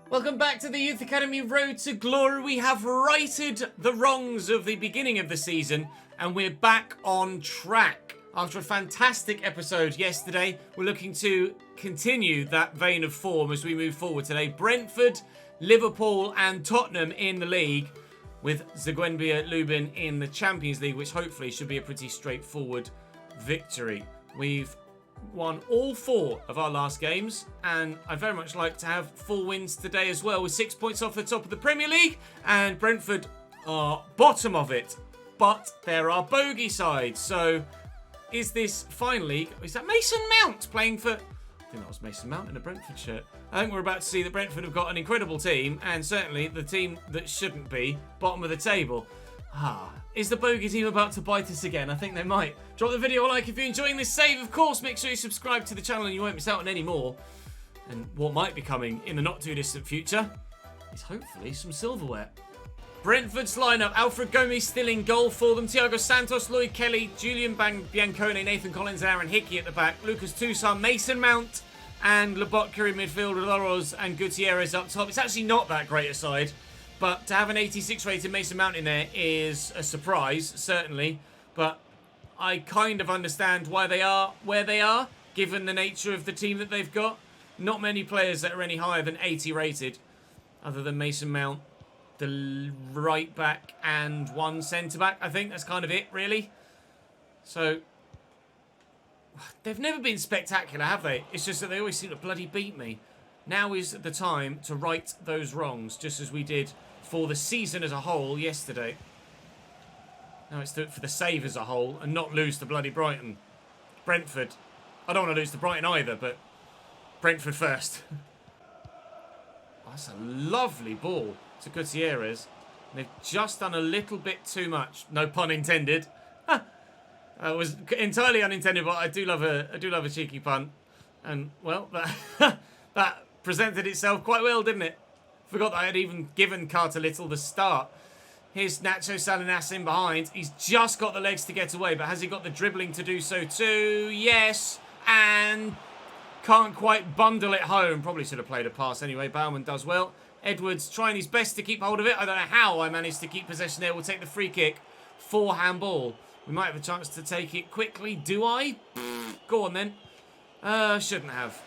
Welcome back to the Youth Academy Road to Glory. We have righted the wrongs of the beginning of the season and we're back on track. After a fantastic episode yesterday, we're looking to continue that vein of form as we move forward today. Brentford, Liverpool and Tottenham in the league, with Zagłębie Lubin in the Champions League, which hopefully should be a pretty straightforward victory. We've won all 4 of our last games, and I'd very much like to have 4 wins today as well, with 6 points off the top of the Premier League, and Brentford are bottom of it. But there are bogey sides, so is this finally... Is that Mason Mount playing for... I think that was Mason Mount in a Brentford shirt. I think we're about to see that Brentford have got an incredible team, and certainly the team that shouldn't be, bottom of the table. Is the bogey team about to bite us again? I think they might. Drop the video a like if you're enjoying this save. Of course, make sure you subscribe to the channel and you won't miss out on any more. And what might be coming in the not too distant future is hopefully some silverware. Brentford's lineup: Alfred Gomez still in goal for them, Thiago Santos, Lloyd Kelly, Julian Biancone, Nathan Collins, Aaron Hickey at the back, Lucas Toussaint, Mason Mount and Lobotka in midfield with Laros and Gutierrez up top. It's actually not that great a side, but to have an 86 rated Mason Mount in there is a surprise, certainly. But I kind of understand why they are where they are, given the nature of the team that they've got. Not many players that are any higher than 80 rated, other than Mason Mount, the right back and 1 centre back. I think that's kind of it, really. So they've never been spectacular, have they? It's just that they always seem to bloody beat me. Now is the time to right those wrongs, just as we did for the season as a whole yesterday. Now it's for the save as a whole and not lose to bloody Brighton. Brentford. I don't want to lose to Brighton either, but Brentford first. Oh, that's a lovely ball to Gutierrez. They've just done a little bit too much. No pun intended. It was entirely unintended, but I do love a cheeky pun. And well, that presented itself quite well, didn't it? Forgot that I had even given Carter Little the start. Here's Nacho Salinas in behind. He's just got the legs to get away, but has he got the dribbling to do so too? Yes, and can't quite bundle it home. Probably should have played a pass anyway. Bauman does well. Edwards trying his best to keep hold of it. I don't know how I managed to keep possession there. We'll take the free kick for handball. We might have a chance to take it quickly. Do I? Go on then. Shouldn't have.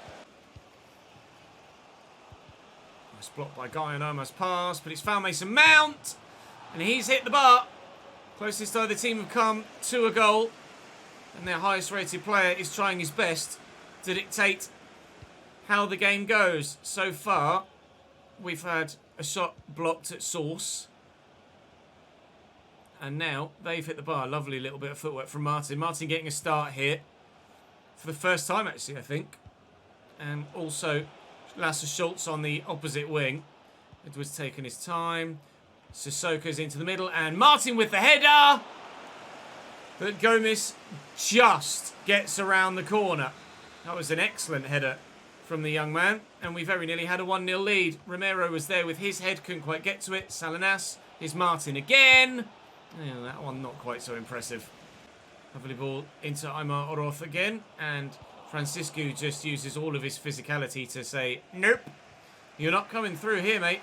Nice block by Guy and almost pass, but it's found Mason Mount. And he's hit the bar. Closest either team have come to a goal. And their highest rated player is trying his best to dictate how the game goes. So far, we've had a shot blocked at source. And now they've hit the bar. Lovely little bit of footwork from Martin. Martin getting a start here. For the first time, actually, I think. And also, Lasse Schultz on the opposite wing. Edwards taking his time. Sissoko's into the middle. And Martin with the header. But Gomez just gets around the corner. That was an excellent header from the young man. And we very nearly had a 1-0 lead. Romero was there with his head. Couldn't quite get to it. Salinas. Here's Martin again. Yeah, that one not quite so impressive. Lovely ball into Aymar Oroth again. And Francisco just uses all of his physicality to say, nope, you're not coming through here, mate.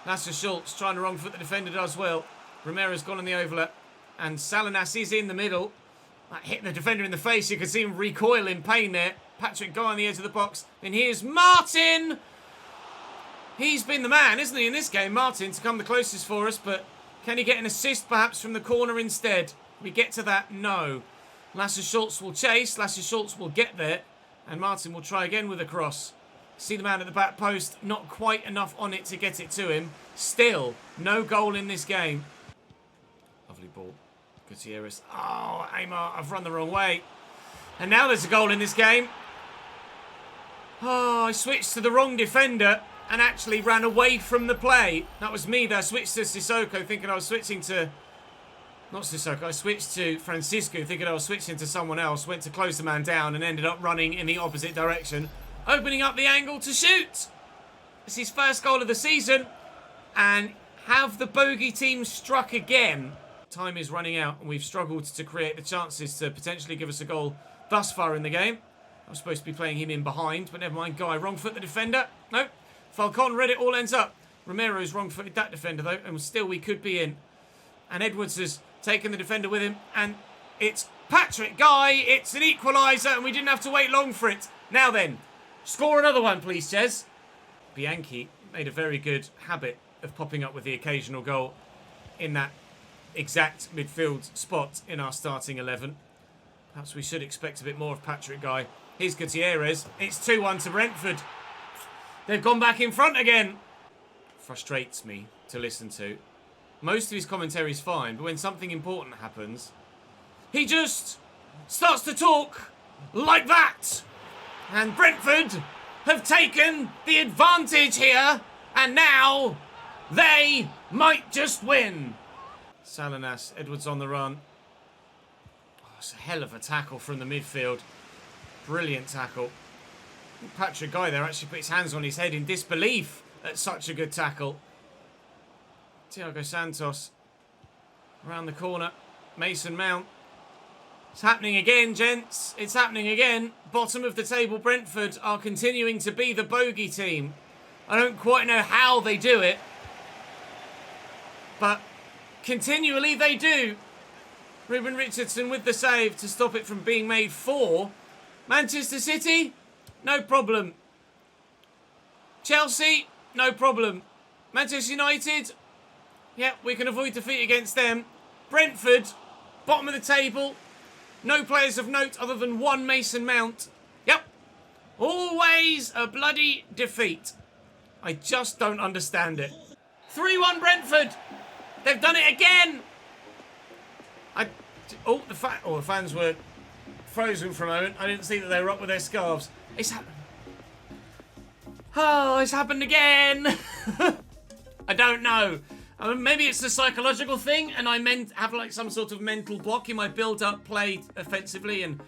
Lasse Schultz trying to wrong foot the defender does well. Romero's gone on the overlap. And Salinas is in the middle. That hit the defender in the face. You can see him recoil in pain there. Patrick Guy on the edge of the box. Then here's Martin. He's been the man, isn't he, in this game, Martin, to come the closest for us. But can he get an assist perhaps from the corner instead? We get to that? No. Lasse Schultz will chase. Lasse Schultz will get there. And Martin will try again with a cross. See the man at the back post. Not quite enough on it to get it to him. Still, no goal in this game. Lovely ball. Gutierrez. Oh, Aymar, I've run the wrong way. And now there's a goal in this game. Oh, I switched to the wrong defender and actually ran away from the play. That was me there. I switched to Sissoko thinking I was switching to... Not Sissoko. I switched to Francisco thinking I was switching to someone else. Went to close the man down and ended up running in the opposite direction. Opening up the angle to shoot. It's his first goal of the season. And have the bogey team struck again? Time is running out and we've struggled to create the chances to potentially give us a goal thus far in the game. I was supposed to be playing him in behind, but never mind. Guy, wrong foot the defender. Nope. Falcon read it, all ends up. Romero's wrong-footed that defender, though, and still we could be in. And Edwards has taken the defender with him, and it's Patrick Guy. It's an equaliser, and we didn't have to wait long for it. Now then, score another one, please, Ches. Bianchi made a very good habit of popping up with the occasional goal in that exact midfield spot in our starting 11. Perhaps we should expect a bit more of Patrick Guy. Here's Gutierrez. It's 2-1 to Brentford. They've gone back in front again. Frustrates me to listen to. Most of his commentary is fine, but when something important happens, he just starts to talk like that. And Brentford have taken the advantage here, and now they might just win. Salinas, Edwards on the run. Oh, it's a hell of a tackle from the midfield. Brilliant tackle. Patrick Guy there actually put his hands on his head in disbelief at such a good tackle. Thiago Santos around the corner. Mason Mount. It's happening again, gents. It's happening again. Bottom of the table, Brentford are continuing to be the bogey team. I don't quite know how they do it, but continually they do. Ruben Richardson with the save to stop it from being made 4. Manchester City, no problem. Chelsea, no problem. Manchester United, yeah, we can avoid defeat against them. Brentford, bottom of the table. No players of note other than one Mason Mount. Yep, always a bloody defeat. I just don't understand it. 3-1 Brentford. They've done it again. The fans were frozen for a moment. I didn't see that they were up with their scarves. It's happened again. I don't know. Maybe it's a psychological thing, and I have like some sort of mental block in my build-up, play offensively and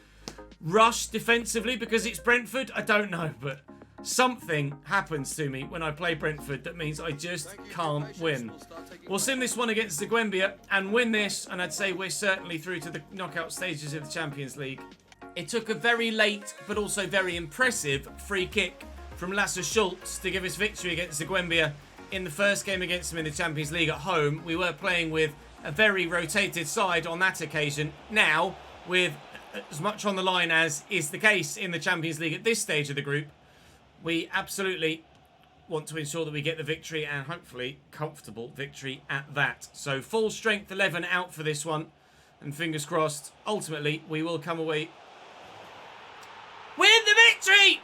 rush defensively because it's Brentford. I don't know, but something happens to me when I play Brentford that means I just can't win. We'll sim this one against Seguembia and win this, and I'd say we're certainly through to the knockout stages of the Champions League. It took a very late but also very impressive free kick from Lasse Schultz to give us victory against Seguembia in the first game against them in the Champions League at home. We were playing with a very rotated side on that occasion. Now, with as much on the line as is the case in the Champions League at this stage of the group, we absolutely want to ensure that we get the victory, and hopefully comfortable victory at that. So full strength 11 out for this one, and fingers crossed, ultimately we will come away with the victory!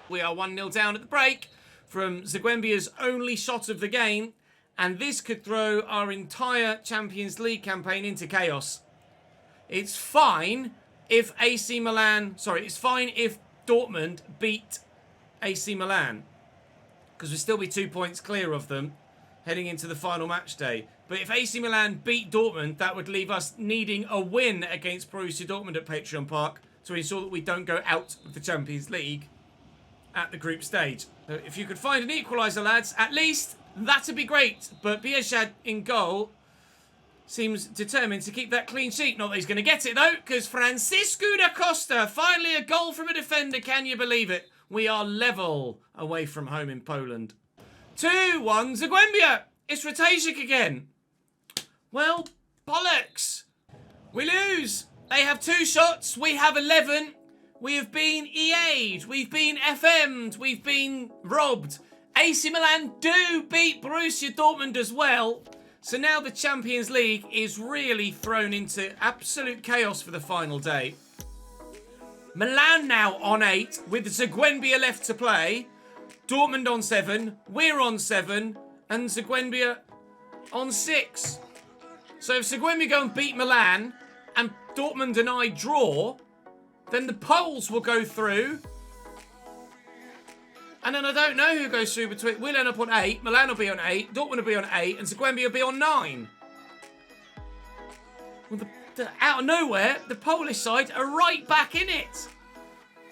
We are 1-0 down at the break from Seguembia's only shot of the game, and this could throw our entire Champions League campaign into chaos. It's fine if it's fine if Dortmund beat AC Milan, because we'll still be 2 points clear of them heading into the final match day. But if AC Milan beat Dortmund, that would leave us needing a win against Borussia Dortmund at Patreon Park to ensure that we don't go out of the Champions League at the group stage. So if you could find an equaliser, lads, at least that'd be great. But Bieshad in goal seems determined to keep that clean sheet. Not that he's going to get it, though, because Francisco da Costa, finally a goal from a defender. Can you believe it? We are level away from home in Poland. 2-1 Seguembia. It's Ratajik again. Well, bollocks. We lose. They have 2 shots. We have 11. We have been EA'd. We've been FM'd. We've been robbed. AC Milan do beat Borussia Dortmund as well. So now the Champions League is really thrown into absolute chaos for the final day. Milan now on 8 with Seguembia left to play. Dortmund on 7. We're on 7. And Seguembia on 6. So if Seguembia go and beat Milan and Dortmund and I draw, then the Poles will go through. And then I don't know who goes through between. We'll end up on 8. Milan will be on 8. Dortmund will be on 8. And Seguembia will be on 9. Well, out of nowhere, the Polish side are right back in it.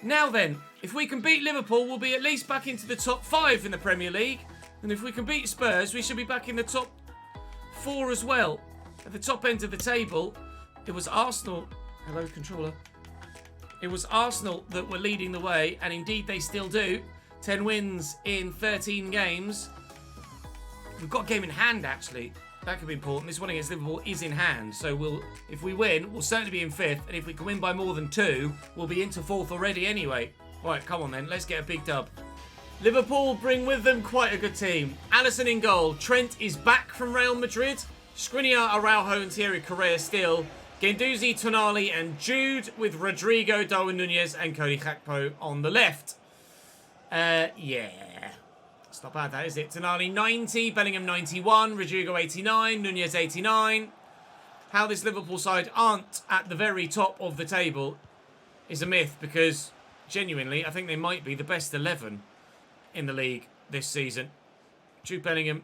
Now then, if we can beat Liverpool, we'll be at least back into the top 5 in the Premier League. And if we can beat Spurs, we should be back in the top 4 as well. At the top end of the table, it was Arsenal. Hello, controller. It was Arsenal that were leading the way, and indeed they still do. 10 wins in 13 games. We've got a game in hand, actually. That could be important. This one against Liverpool is in hand. So if we win, we'll certainly be in 5th. And if we can win by more than 2, we'll be into 4th already anyway. Right, come on then. Let's get a big dub. Liverpool bring with them quite a good team. Alisson in goal. Trent is back from Real Madrid. Skriniar, Araujo and Thierry Correa still. Guendouzi, Tonali and Jude with Rodrigo, Darwin Nunez and Cody Gakpo on the left. Yeah. It's not bad, that, is it? Tonali 90, Bellingham 91, Rodrigo 89, Nunez 89. How this Liverpool side aren't at the very top of the table is a myth, because genuinely, I think they might be the best 11 in the league this season. Jude Bellingham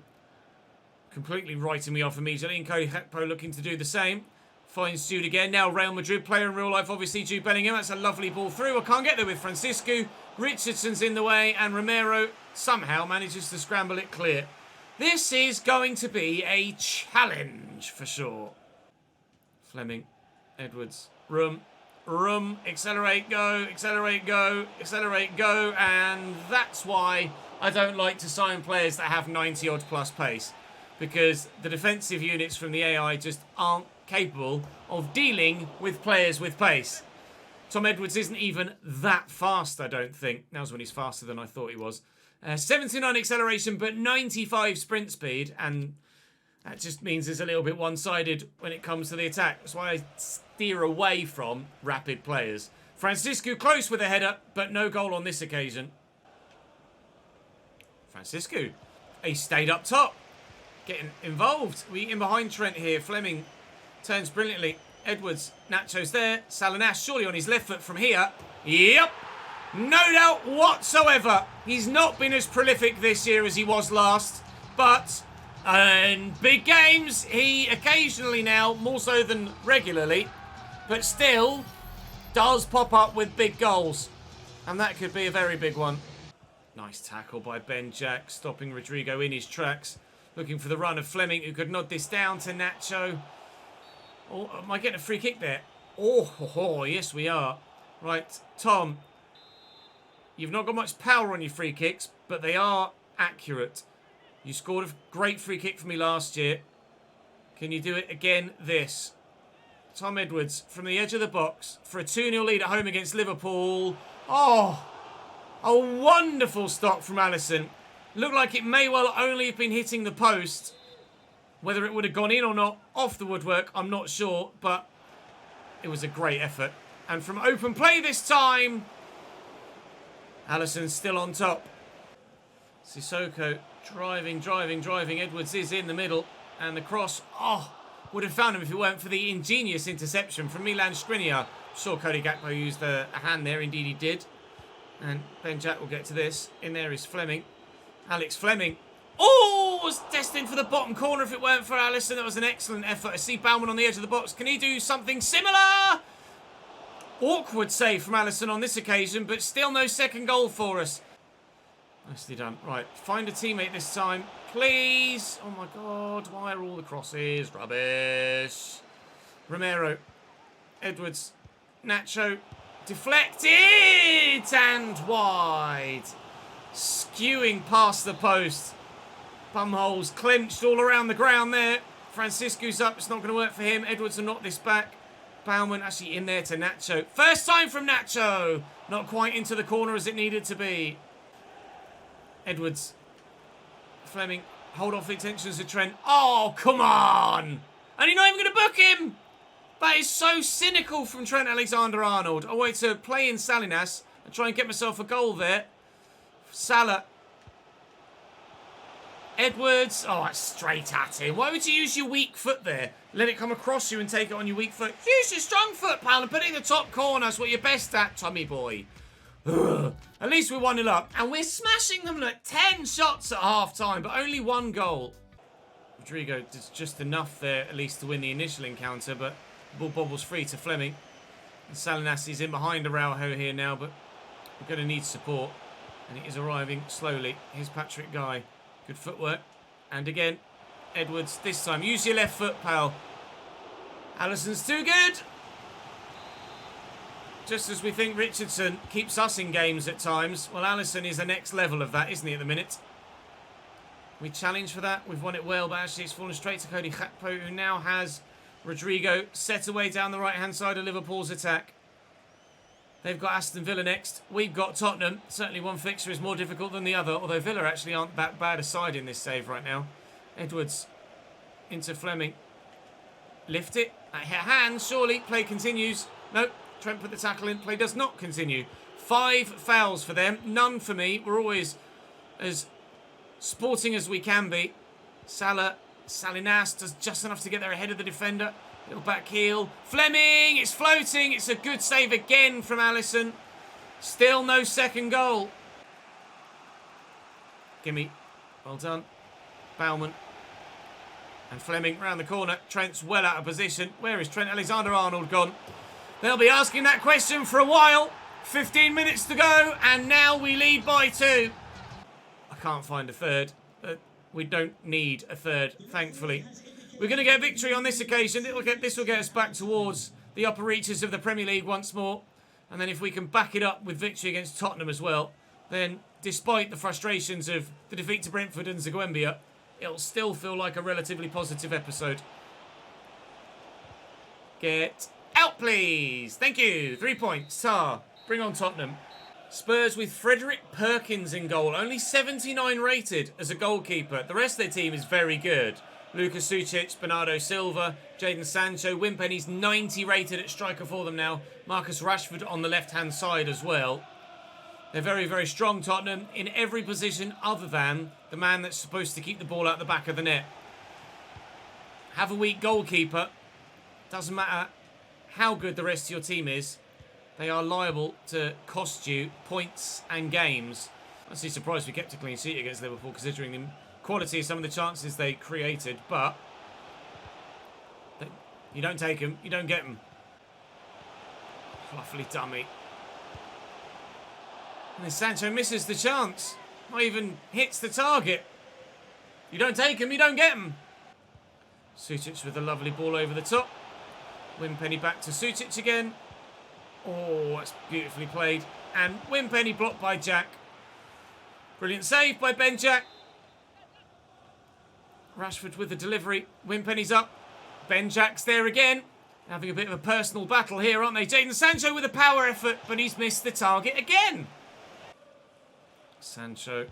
completely writing me off immediately, and Cody Gakpo looking to do the same. Finds Jude again. Now Real Madrid player in real life, obviously, Jude Bellingham. That's a lovely ball through. I can't get there with Francisco. Richardson's in the way, and Romero somehow manages to scramble it clear. This is going to be a challenge for sure. Fleming, Edwards, room, accelerate, go, accelerate, go, accelerate, go. And that's why I don't like to sign players that have 90-odd plus pace, because the defensive units from the AI just aren't capable of dealing with players with pace. Tom Edwards isn't even that fast, I don't think. Now's when he's faster than I thought he was. 79 acceleration, but 95 sprint speed, and that just means it's a little bit one-sided when it comes to the attack. That's why I steer away from rapid players. Francisco close with a header, but no goal on this occasion. Francisco, he stayed up top, getting involved. We in behind Trent here. Fleming turns brilliantly. Edwards, Nacho's there. Salinas surely on his left foot from here. Yep. No doubt whatsoever. He's not been as prolific this year as he was last. But in big games, he occasionally now, more so than regularly, but still does pop up with big goals. And that could be a very big one. Nice tackle by Ben Jack, stopping Rodrigo in his tracks. Looking for the run of Fleming, who could nod this down to Nacho. Oh, am I getting a free kick there? Oh, yes we are. Right, Tom. You've not got much power on your free kicks, but they are accurate. You scored a great free kick for me last year. Can you do it again this? Tom Edwards from the edge of the box for a 2-0 lead at home against Liverpool. Oh, a wonderful stop from Alisson. Looked like it may well only have been hitting the post. Whether it would have gone in or not, off the woodwork, I'm not sure, but it was a great effort. And from open play this time, Alisson's still on top. Sissoko driving. Edwards is in the middle. And the cross, would have found him if it weren't for the ingenious interception from Milan Skriniar. Sure, Cody Gakpo used a hand there. Indeed, he did. And Ben Jack will get to this. In there is Fleming. Alex Fleming. Oh, was destined for the bottom corner if it weren't for Alisson. That was an excellent effort. I see Bauman on the edge of the box. Can he do something similar? Awkward save from Alisson on this occasion, but still no second goal for us. Nicely done. Right, find a teammate this time, please. Oh my God, why are all the crosses rubbish? Romero, Edwards, Nacho, deflected and wide. Skewing past the post. Bumholes clenched all around the ground there. Francisco's up. It's not going to work for him. Edwards will knock this back. Bauman actually in there to Nacho. First time from Nacho. Not quite into the corner as it needed to be. Edwards. Fleming. Hold off the intentions of Trent. Oh, come on. And you're not even going to book him. That is so cynical from Trent Alexander-Arnold. I wanted to play in Salinas and try and get myself a goal there. Salah. Edwards. Oh, it's straight at him. Why would you use your weak foot there? Let it come across you and take it on your weak foot. Use your strong foot, pal, and put it in the top corner. That's what you're best at, Tommy boy. Ugh. At least we're 1-0 up. And we're smashing them like 10 shots at half-time, but only 1 goal. Rodrigo does just enough there, at least to win the initial encounter, but the ball bobbles free to Fleming. And Salinas is in behind Araujo here now, but we're going to need support. And it is arriving slowly. Here's Patrick Guy. Good footwork. And again, Edwards this time. Use your left foot, pal. Alisson's too good. Just as we think Richardson keeps us in games at times, well, Alisson is the next level of that, isn't he, at the minute? We challenge for that. We've won it well, but actually it's fallen straight to Cody Gakpo, who now has Rodrigo set away down the right-hand side of Liverpool's attack. They've got Aston Villa next. We've got Tottenham. Certainly one fixture is more difficult than the other, although Villa actually aren't that bad a side in this save right now. Edwards into Fleming. Lift it. Hands, surely. Play continues. Nope. Trent put the tackle in. Play does not continue. 5 fouls for them. None for me. We're always as sporting as we can be. Salinas does just enough to get there ahead of the defender. Little back heel. Fleming! It's floating. It's a good save again from Alisson. Still no second goal. Gimme. Well done. Baumann. And Fleming round the corner. Trent's well out of position. Where is Trent Alexander-Arnold gone? They'll be asking that question for a while. 15 minutes to go. And now we lead by 2. I can't find a third. We don't need a third, thankfully. We're going to get a victory on this occasion. This will get us back towards the upper reaches of the Premier League once more. And then if we can back it up with victory against Tottenham as well, then despite the frustrations of the defeat to Brentford and Zagwembia, it'll still feel like a relatively positive episode. Get out, please. Thank you. 3 points. Bring on Tottenham. Spurs with Frederick Perkins in goal. Only 79 rated as a goalkeeper. The rest of their team is very good. Lucas Sucic, Bernardo Silva, Jadon Sancho. Wimpenny's 90 rated at striker for them now. Marcus Rashford on the left-hand side as well. They're very, very strong, Tottenham, in every position other than the man that's supposed to keep the ball out the back of the net. Have a weak goalkeeper. Doesn't matter how good the rest of your team is. They are liable to cost you points and games. I'm actually surprised we kept a clean sheet against Liverpool, considering the quality of some of the chances they created. But you don't take them, you don't get them. Fluffily dummy. And then Sancho misses the chance. Not even hits the target. You don't take them, you don't get them. Sucic with a lovely ball over the top. Wimpenny back to Sucic again. Oh, that's beautifully played. And Wimpenny blocked by Jack. Brilliant save by Ben Jack. Rashford with the delivery. Wimpenny's up. Ben Jack's there again. Having a bit of a personal battle here, aren't they? Jadon Sancho with a power effort, but he's missed the target again. Sancho.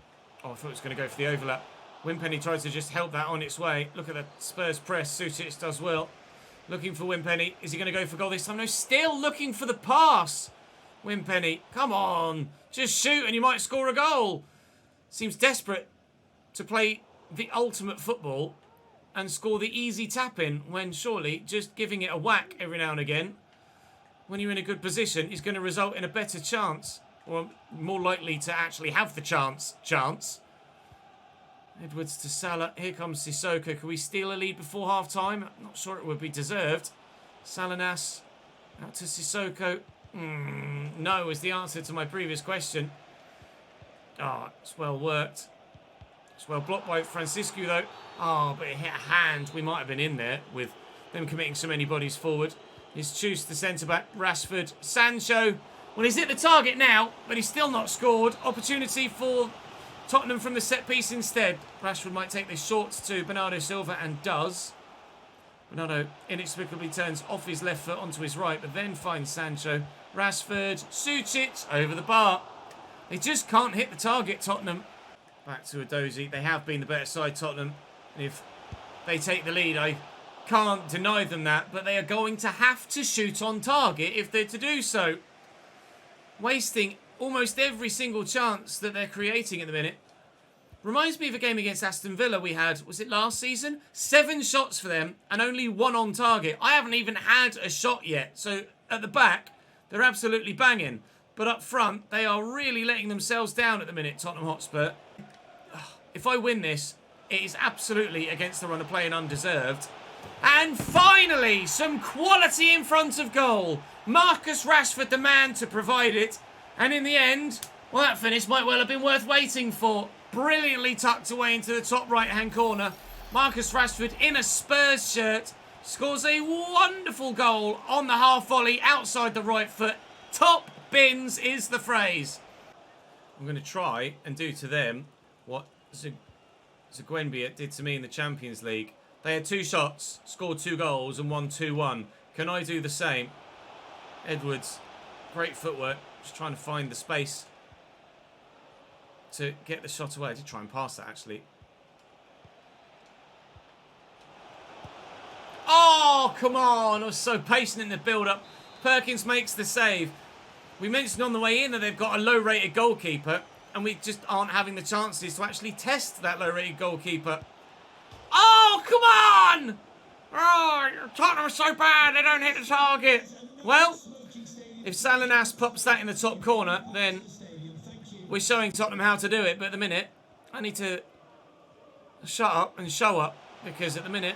Oh, I thought it was going to go for the overlap. Wimpenny tries to just help that on its way. Look at the Spurs press. Sucic does well. Looking for Wimpenny. Is he going to go for goal this time? No, still looking for the pass. Wimpenny, come on. Just shoot and you might score a goal. Seems desperate to play the ultimate football and score the easy tap-in when surely just giving it a whack every now and again when you're in a good position is going to result in a better chance, or more likely to actually have the chance. Edwards to Salah. Here comes Sissoko. Can we steal a lead before half-time? I'm not sure it would be deserved. Salinas out to Sissoko. No is the answer to my previous question. It's well worked. It's well blocked by Francisco, though. But it hit a hand. We might have been in there with them committing so many bodies forward. It's Chus, the centre-back. Rashford. Sancho. Well, he's hit the target now, but he's still not scored. Opportunity for Tottenham from the set piece instead. Rashford might take this short to Bernardo Silva and does. Bernardo inexplicably turns off his left foot onto his right, but then finds Sancho. Rashford. Sucic over the bar. They just can't hit the target, Tottenham. Back to Edozie. They have been the better side, Tottenham. And if they take the lead, I can't deny them that. But they are going to have to shoot on target if they're to do so. Wasting almost every single chance that they're creating at the minute. Reminds me of a game against Aston Villa we had, was it last season? 7 shots for them and only 1 on target. I haven't even had a shot yet. So at the back, they're absolutely banging. But up front, they are really letting themselves down at the minute, Tottenham Hotspur. If I win this, it is absolutely against the run of play and undeserved. And finally, some quality in front of goal. Marcus Rashford, the man to provide it. And in the end, well, that finish might well have been worth waiting for. Brilliantly tucked away into the top right-hand corner. Marcus Rashford in a Spurs shirt scores a wonderful goal on the half volley outside the right foot. Top bins is the phrase. I'm going to try and do to them what Zagwenbia did to me in the Champions League. They had 2 shots, scored 2 goals and won 2-1. Can I do the same? Edwards, great footwork. Just trying to find the space to get the shot away. I did try and pass that, actually. Oh, come on. I was so patient in the build-up. Perkins makes the save. We mentioned on the way in that they've got a low-rated goalkeeper, and we just aren't having the chances to actually test that low-rated goalkeeper. Oh, come on! Oh, Tottenham are so bad, they don't hit the target. Well, if Salinas pops that in the top corner, then we're showing Tottenham how to do it. But at the minute, I need to shut up and show up, because at the minute,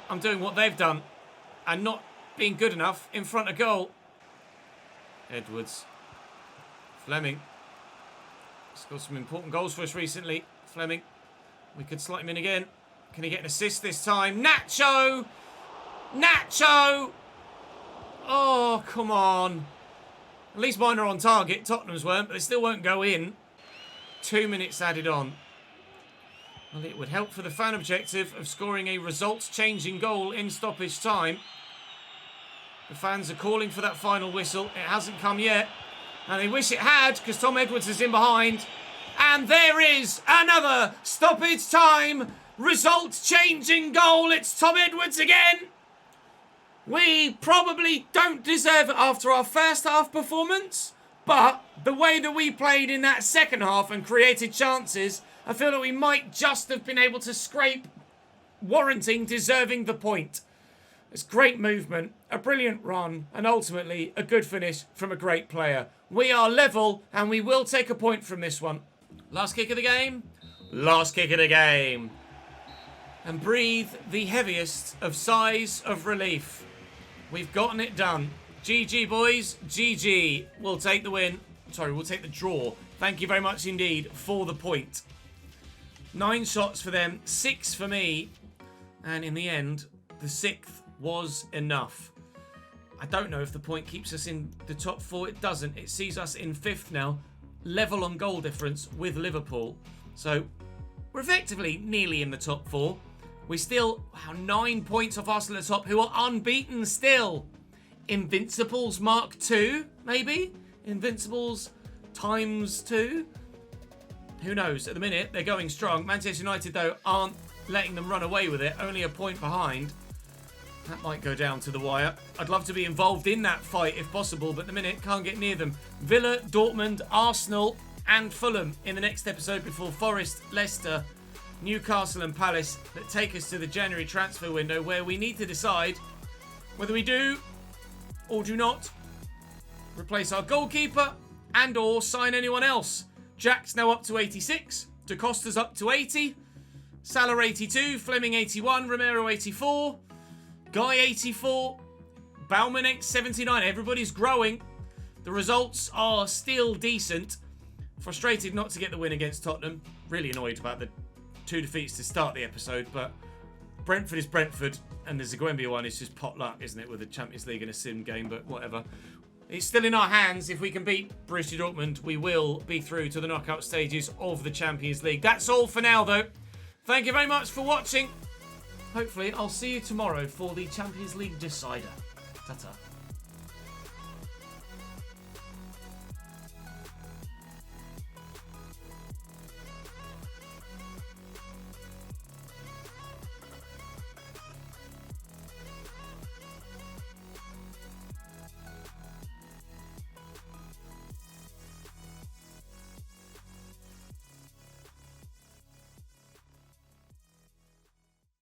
I'm doing what they've done and not being good enough in front of goal. Edwards. Fleming. Scored some important goals for us recently. Fleming. We could slot him in again. Can he get an assist this time? Nacho! Nacho! Oh, come on. At least mine are on target. Tottenham's weren't, but they still won't go in. 2 minutes added on. Well, it would help for the fan objective of scoring a results-changing goal in stoppage time. The fans are calling for that final whistle. It hasn't come yet. And they wish it had, because Tom Edwards is in behind. And there is another stoppage time results-changing goal. It's Tom Edwards again. We probably don't deserve it after our first half performance. But the way that we played in that second half and created chances, I feel that we might just have been able to scrape, warranting deserving the point. It's great movement, a brilliant run, and ultimately a good finish from a great player. We are level, and we will take a point from this one. Last kick of the game. Last kick of the game. And breathe the heaviest of sighs of relief. We've gotten it done. GG, boys. GG. We'll take the win. Sorry, we'll take the draw. Thank you very much indeed for the point. 9 shots for them, 6 for me. And in the end, the 6th was enough. I don't know if the point keeps us in the top 4. It doesn't. It sees us in 5th now. Level on goal difference with Liverpool. So we're effectively nearly in the top 4. We still have 9 points off Arsenal at the top, who are unbeaten still. Invincibles Mark 2, maybe? Invincibles times 2? Who knows? At the minute, they're going strong. Manchester United, though, aren't letting them run away with it. Only a point behind. That might go down to the wire. I'd love to be involved in that fight if possible, but at the minute, can't get near them. Villa, Dortmund, Arsenal, and Fulham in the next episode before Forest, Leicester, Newcastle and Palace that take us to the January transfer window, where we need to decide whether we do or do not replace our goalkeeper and or sign anyone else. Jack's now up to 86. Da Costa's up to 80. Salah 82. Fleming 81. Romero 84. Guy 84. Bauman 79. Everybody's growing. The results are still decent. Frustrated not to get the win against Tottenham. Really annoyed about the 2 defeats to start the episode, but Brentford is Brentford, and the Zagwenbia one is just pot luck, isn't it, with the Champions League and a sim game, but whatever. It's still in our hands. If we can beat Borussia Dortmund, we will be through to the knockout stages of the Champions League. That's all for now, though. Thank you very much for watching. Hopefully, I'll see you tomorrow for the Champions League decider. Ta-ta.